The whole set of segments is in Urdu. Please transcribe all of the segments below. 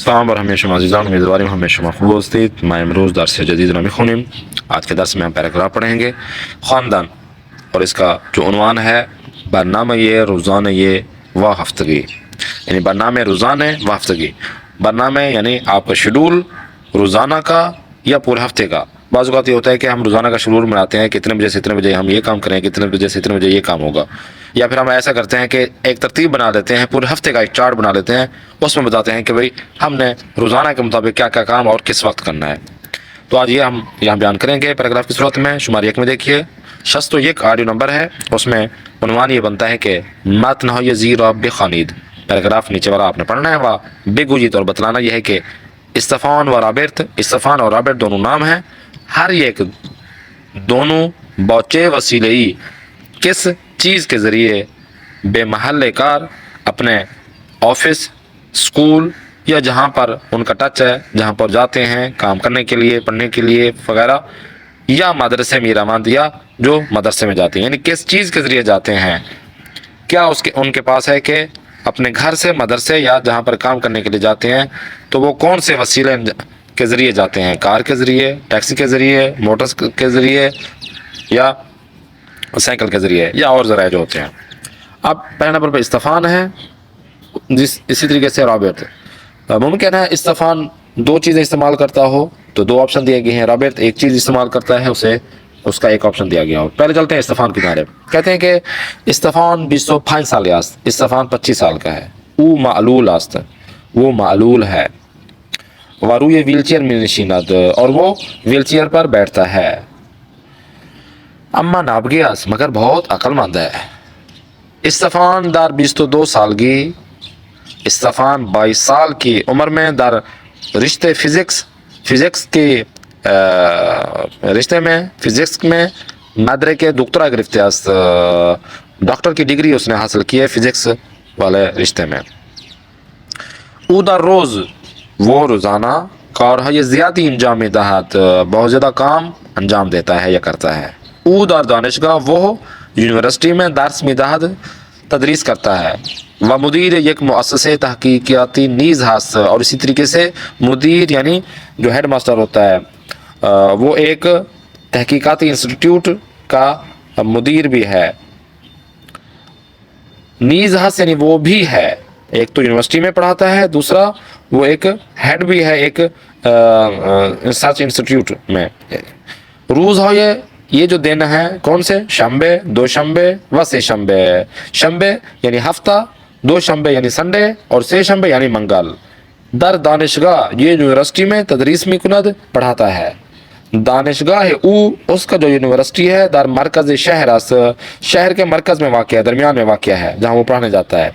السلام ورحمة الله عزیزان، امیدواریم همه شما خوب هستید. ما امروز درس جدید را میخونیم. آج کے درس میں ہم پیراگراف پڑھیں گے خاندان، اور اس کا جو عنوان ہے برنامه روزانه و ہفتگی، یعنی برنامه روزانه و ہفتگی. برنامه یعنی آپ کا شیڈول روزانہ کا یا پورے ہفتے کا. بعض اوقات یہ ہوتا ہے کہ ہم روزانہ کا شیڈول بناتے ہیں کہ اتنے بجے سے اتنے بجے ہم یہ کام کریں، کتنے بجے سے اتنے بجے یہ کام ہوگا. یا پھر ہم ایسا کرتے ہیں کہ ایک ترتیب بنا لیتے ہیں، پورے ہفتے کا ایک چارٹ بنا لیتے ہیں، اس میں بتاتے ہیں کہ بھئی ہم نے روزانہ کے مطابق کیا کیا کام اور کس وقت کرنا ہے. تو آج یہ ہم یہاں بیان کریں گے پیراگراف کی صورت میں. شمار 1 میں دیکھیے 61 آڈیو نمبر ہے، اس میں عنوان یہ بنتا ہے کہ متن های زیر بخوانید. پیراگراف نیچے والا آپ نے پڑھنا ہے. وہ بگویید اور بتلانا یہ ہے کہ استفان و رابرت، استفان اور رابرت دونوں نام ہیں. ہر ایک دونوں بچے وسیلئی کس چیز کے ذریعے بے محل کار اپنے آفس، اسکول یا جہاں پر ان کا ٹچ ہے، جہاں پر جاتے ہیں کام کرنے کے لیے، پڑھنے کے لیے وغیرہ، یا مدرسے میں روان دیا جو مدرسے میں جاتے ہیں، یعنی کس چیز کے ذریعے جاتے ہیں. کیا ان کے پاس ہے کہ اپنے گھر سے مدرسے یا جہاں پر کام کرنے کے لیے جاتے ہیں تو وہ کون سے وسیلے کے ذریعے جاتے ہیں؟ کار کے ذریعے، ٹیکسی کے ذریعے، موٹر کے ذریعے، یا سائیکل کے ذریعے، یا اور ذرائع جو ہوتے ہیں. اب پہلے نمبر پہ استفان ہے، اسی طریقے سے رابرٹ. ممکن ہے استفان 2 چیزیں استعمال کرتا ہو تو 2 آپشن دیے گئے ہیں. رابرٹ ایک چیز استعمال کرتا ہے، اس کا ایک آپشن دیا گیا ہو. پہلے چلتے ہیں استفان کی جانب. کہتے ہیں کہ استفان 25 سال است، استفان 25 سال کا ہے. او معلول است، وہ معلول ہے. و روی ویل چیئر میں نشیند، اور وہ ویل چیئر پر بیٹھتا ہے. اما نابغی است، مگر بہت عقل مند ہے. استفان در 22 سالگی، استفان 22 سال کی عمر میں در رشتے فزکس کے رشتے میں فزکس میں مدرک دکترا گرفته است. ڈاکٹر کی ڈگری اس نے حاصل کی ہے فزکس والے رشتے میں. او در روز، وہ روزانہ کارهای زیادی انجام میدهد، بہت زیادہ کام انجام دیتا ہے یا کرتا ہے. او در دانشگاه، وہ یونیورسٹی میں درس میدهد، تدریس کرتا ہے. و مدیر یک مؤسسه تحقیقاتی نیز هست، اور اسی طریقے سے مدیر یعنی جو ہیڈ ماسٹر ہوتا ہے وہ ایک تحقیقاتی انسٹیٹیوٹ کا مدیر بھی ہے. نیز ہست یعنی وہ بھی ہے، ایک تو یونیورسٹی میں پڑھاتا ہے، دوسرا وہ ایک ہیڈ بھی ہے ایک ریسرچ انسٹیٹیوٹ میں. روز ہو یہ جو دن ہے کون سے؟ شنبے، دوشنبے و سه شنبے. شنبے یعنی ہفتہ، دوشنبے یعنی سنڈے، اور سه شنبے یعنی منگل. در دانشگاہ، یہ یونیورسٹی میں تدریس میکند، پڑھاتا ہے. دانشگاہ او، اس کا جو یونیورسٹی ہے، در مرکز شہر است، شہر کے مرکز میں واقع ہے، درمیان میں واقع ہے جہاں وہ پڑھانے جاتا ہے.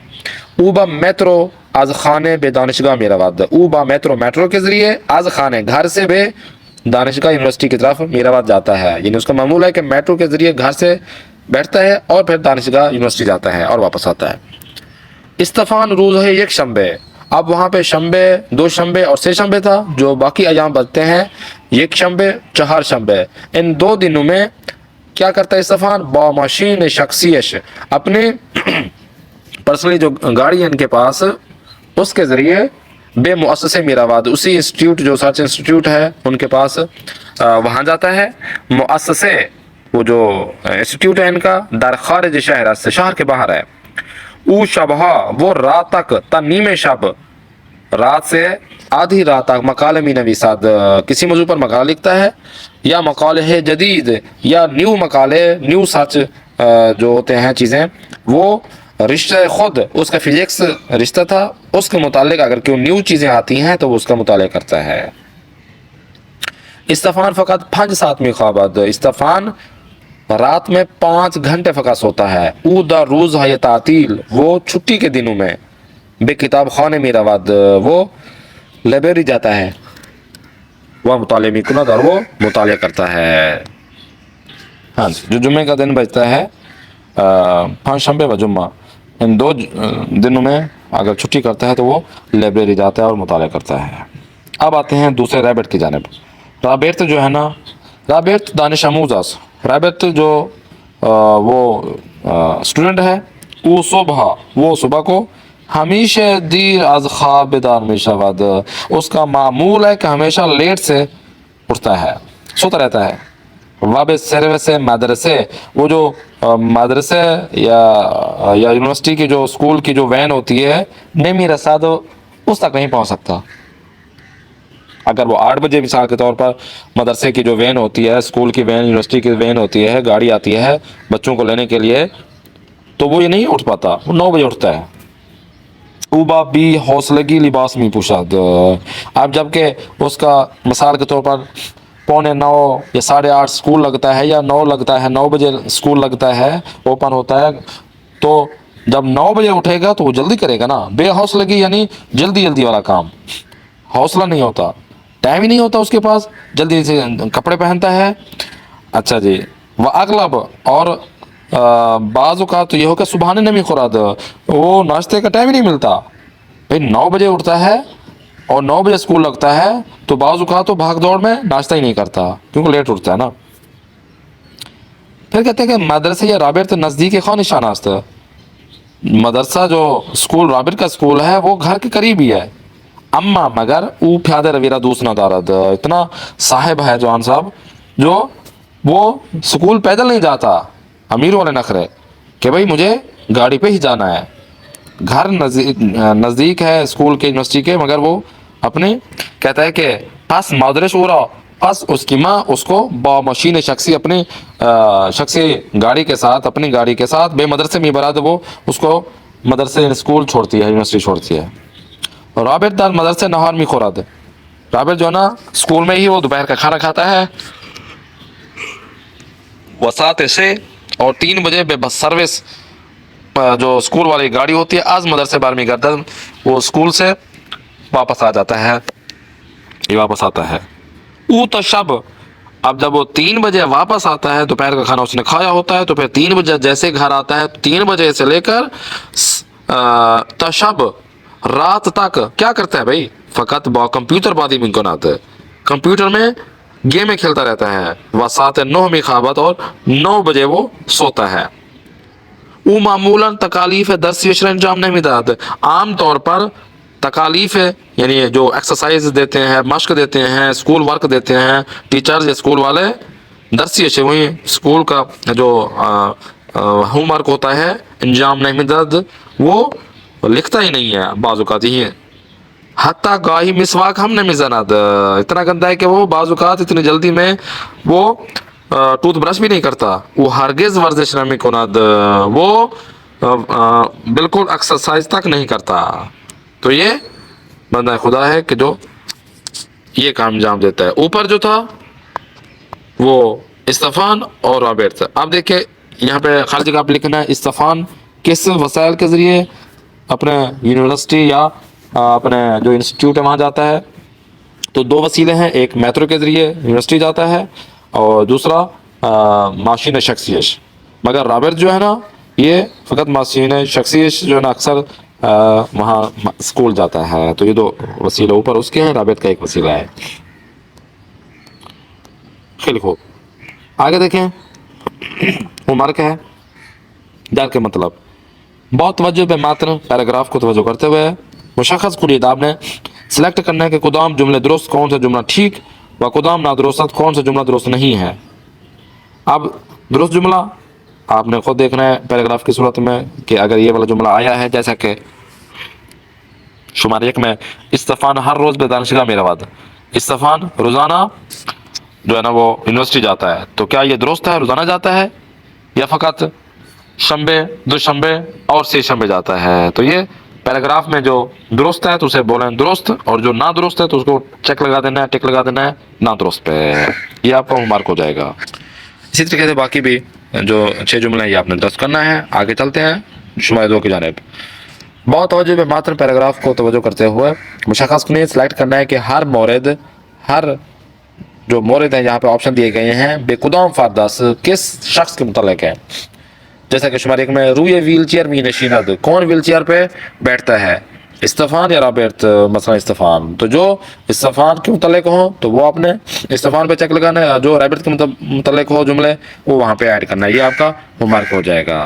او با میترو از خانه به دانشگاه میرود، او با میٹرو کے ذریعے از خانه گھر سے به دانشگاہ یونیورسٹی کی طرف میرود جاتا ہے. یعنی اس کا معمول ہے کہ میٹرو کے ذریعے گھر سے بیٹھتا ہے اور پھر دانشگاہ یونیورسٹی جاتا ہے اور واپس آتا ہے. استفان روز ہے یک شنبے. اب وہاں پہ شنبے، دوشنبے اور سه شنبے تھا، جو باقی ایام بچتے ہیں یک شنبے، 4 شنبے. ان 2 دنوں میں کیا کرتا ہے استفان؟ با ماشین شخصیش، اپنے پرسنلی جو گاڑی ہے ان کے پاس، اس کے ذریعے بے مؤسسے میراواد، اسی انسٹیٹیوٹ جو سرچ انسٹیٹیوٹ ہے ان کے پاس وہاں جاتا ہے. مؤسسے وہ جو انسٹیٹیوٹ ہے ان کا در خارج شہر سے، شہر کے باہر ہے. او شبہ، وہ رات تک، تا نیمے شب، رات سے آدھی رات تک مقالے می نویسد، کسی موضوع پر مقالہ لکھتا ہے، یا مقالے جدید یا نیو مقالے، نیو سرچ جو ہوتے ہیں چیزیں، وہ رشتہ خود اس کا فزکس رشتہ تھا، اس کے متعلق اگر کوئی نیو چیزیں آتی ہیں تو وہ اس کا مطالعہ کرتا ہے. استفان فقط 5 ساعت میں خوابد، استفان رات میں 5 گھنٹے فقط سوتا ہے. او دا روز ہے تعطیل، وہ چھٹی کے دنوں میں بے کتاب خانے میں رود، وہ لائبریری جاتا ہے، وہ مطالعہ میں کند، اور وہ مطالعہ کرتا ہے. ہاں جی، جو جمعے کا دن بچتا ہے 5 شنبے و جمعہ، ان 2 دنوں میں اگر چھٹی کرتا ہے تو وہ لائبریری جاتا ہے اور مطالعہ کرتا ہے. اب آتے ہیں دوسرے رابرٹ کی جانب. رابرٹ جو ہے نا، رابرٹ دانش آموز است. رابرٹ جو وہ اسٹوڈنٹ ہے، وہ صبح کو ہمیشہ دیر از خواب بیدار می شود، اس کا معمول ہے کہ ہمیشہ لیٹ سے اٹھتا ہے، سوتا رہتا ہے۔ واب سروس مدرسے، وہ جو مدرسے یا یونیورسٹی کی جو اسکول کی جو وین ہوتی ہے، نمی رساد اس تک نہیں پہنچ سکتا۔ اگر وہ 8 بجے مثال کے طور پر مدرسے کی جو وین ہوتی ہے، اسکول کی وین، یونیورسٹی کی وین ہوتی ہے، گاڑی آتی ہے بچوں کو لینے کے لیے، تو وہ یہ نہیں اٹھ پاتا، وہ 9 بجے اٹھتا ہے۔ اوبا بھی حوصلگی لباس میں پوشاد، اب جب کہ اس کا مثال کے طور پر 8:45 یا 8:30 اسکول لگتا ہے، یا 9 لگتا ہے، 9 بجے اسکول لگتا ہے، اوپن ہوتا ہے، تو جب 9 بجے اٹھے گا تو وہ جلدی کرے گا نا۔ بے حوصلگی یعنی جلدی جلدی والا کام، حوصلہ نہیں ہوتا، ٹائم ہی نہیں ہوتا اس کے پاس، جلدی سے کپڑے پہنتا ہے۔ اچھا جی، وہ اغلب اور بعض اوقات تو یہ ہو کہ صبح نمی خوراد، وہ ناشتے کا ٹائم ہی نہیں ملتا بھائی، 9 بجے اٹھتا ہے اور 9 بجے اسکول لگتا ہے، تو بعض اوقات تو بھاگ دوڑ میں ناشتہ ہی نہیں کرتا کیونکہ لیٹ اٹھتا ہے نا۔ پھر کہتے ہیں کہ مدرسے یا رابط نزدیک خواہ نشاناست، مدرسہ جو اسکول رابط کا اسکول ہے وہ گھر کے قریب ہی ہے، اما مگر او پیادے رویرہ دوسرا دارد، اتنا صاحب ہے جوان صاحب جو وہ اسکول پیدل نہیں جاتا، امیر والے نخرے کہ بھائی مجھے گاڑی پہ ہی جانا ہے، گھر نزدیک ہے اسکول کے یونیورسٹی کے، مگر وہ اپنے کہتا ہے کہ پس مادرش ہو رہا، پس اس کی ماں اس کو با مشین شخصی اپنی شخصی گاڑی کے ساتھ، اپنی گاڑی کے ساتھ بے مدرسے میں براد وہ اس کو مدرسے اسکول چھوڑتی ہے، یونیورسٹی چھوڑتی ہے۔ رابط دار مدرسے نہار میں خوراد، رابط جو ہے نا اسکول میں ہی وہ دوپہر کا کھانا کھاتا ہے، وساط سے، اور 3 بجے بے بس سروس جو اسکول والی گاڑی ہوتی ہے آج مدرسے 12ویں گردن، وہ اسکول سے واپس آ جاتا ہے، یہ واپس آتا ہے۔ او تو شب، اب جب وہ 3 بجے واپس آتا ہے، دوپہر کا کھانا اس نے کھایا ہوتا ہے، تو پھر 3 بجے جیسے گھر آتا ہے، 3 بجے سے لے کر تشب رات تک کیا کرتا ہے بھائی، فقط با کمپیوٹر بادی ممکنات، کمپیوٹر میں گیمیں کھیلتا رہتا ہے، وہ 9 میں خوابت، اور 9 بجے وہ سوتا ہے۔ وہ معمولاً تکالیف درس وشر انجام نہیں داد، عام طور پر تکالیف یعنی جو ایکسرسائز دیتے ہیں، مشق دیتے ہیں، اسکول ورک دیتے ہیں ٹیچرز یا اسکول والے، درسی وہی اسکول کا جو ہوم ورک ہوتا ہے انجام نہیں داد، وہ لکھتا ہی نہیں ہے بعض اوقات ہی، حتیٰ گاہی مسواک ہم نے مزناد، اتنا گندا ہے کہ وہ بعض اوقات اتنی جلدی میں وہ ٹوتھ برش بھی نہیں کرتا، وہ ہرگز ورزش نمی کناد، وہ بالکل ایکسرسائز تک نہیں کرتا۔ تو یہ بندہ خدا ہے کہ جو یہ کام انجام دیتا ہے۔ اوپر جو تھا وہ استفان اور رابط تھا۔ اب دیکھیں یہاں پہ خارجی کا آپ لکھنا ہے استفان کس وسائل کے ذریعے اپنے یونیورسٹی یا اپنے جو انسٹیٹیوٹ ہے وہاں جاتا ہے، تو 2 وسیلے ہیں، ایک میٹرو کے ذریعے یونیورسٹی جاتا ہے اور دوسرا ماشین شخصیش، مگر رابط جو ہے نا یہ فقط ماشین شخصیش جو ہے نا اکثر وہاں اسکول جاتا ہے، تو یہ 2 وسیلے اوپر اس کے ہیں، رابط کا ایک وسیلہ ہے۔ خیلی خوب، آگے دیکھیں عمر کا ہے، در کے مطلب بہت توجہ پہ ماتن پیراگراف کو توجہ کرتے ہوئے مشخص کنید آپ نے سلیکٹ کرنا ہے کہ کدام جملے درست، کون سا جملہ ٹھیک و کدام نادرست، کون سا جملہ درست نہیں ہے۔ اب درست جملہ آپ نے خود دیکھنا ہے پیراگراف کی صورت میں کہ اگر یہ والا جملہ آیا ہے جیسا کہ شمار 1 میں استفان ہر روز بے دانشگاہ میرا وعد، استفان روزانہ جو ہے نا وہ یونیورسٹی جاتا ہے، تو کیا یہ درست ہے روزانہ جاتا ہے یا فقط شنبے، دوشنبے اور سے شنبے جاتا ہے؟ تو یہ پیراگراف میں جو درست ہے تو اسے بولیں درست، اور جو نہ درست ہے تو اس کو چیک لگا دینا ہے، ٹک لگا دینا ہے نہ درست پہ، یہ آپ کا ہوم مارک ہو جائے گا۔ اسی طریقے سے باقی بھی جو 6 جملے ہیں یہ آپ نے درست کرنا ہے۔ آگے چلتے ہیں شمار 2 کی جانب۔ بہت توجہ پہ ماتن پیراگراف کو توجہ کرتے ہوئے مشخص کنید سلیکٹ کرنا ہے کہ ہر مورد، ہر جو مورد ہیں یہاں پہ آپشن دیے گئے ہیں بے کدام فردس کس شخص کے متعلق ہے، جیسا کہ شمار 1 میں روئے ویل چیئر می نشیند، کون ویل چیئر پہ بیٹھتا ہے، استفان یا رابط، مثلا استفان، تو جو استفان کے متعلق ہوں تو وہ آپ نے استفان پہ چیک لگانا ہے، جو رابط کے متعلق ہو جملے وہ وہاں پہ ایڈ کرنا ہے، یہ آپ کا ہوم ورک ہو جائے گا۔